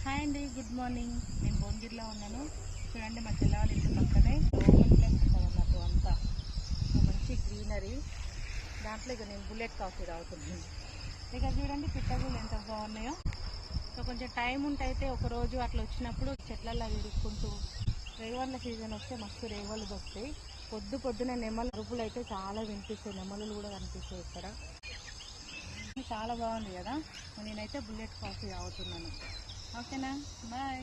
Hi అండి, good morning. నేను భువనగిరిలో ఉన్నాను. చూడండి, మా చెల్లవాళ్ళ ఇంటి పక్కనే ఓపెన్ ప్లేస్ ఉంటుంది అన్నట్టు. అంతా మంచి గ్రీనరీ. దాంట్లో ఇక నేను బుల్లెట్ కాఫీ తాగుతున్నాను. ఇక చూడండి పిట్టగుళ్ళు ఎంత బాగున్నాయో. సో కొంచెం టైం ఉంటే అయితే ఒకరోజు అట్లా వచ్చినప్పుడు చెట్లల్లో తిరుగుకుంటూ, రేగవల్ల సీజన్ వస్తే మస్తు రేగవలు వస్తాయి. పొద్దునే నెమలి అరుపులు అయితే చాలా వినిపిస్తాయి. నెమలు కూడా కనిపిస్తాయి ఇక్కడ. చాలా బాగుంది కదా. నేనైతే బుల్లెట్ కాఫీ తాగుతున్నాను. ఓకేనా, బాయ్.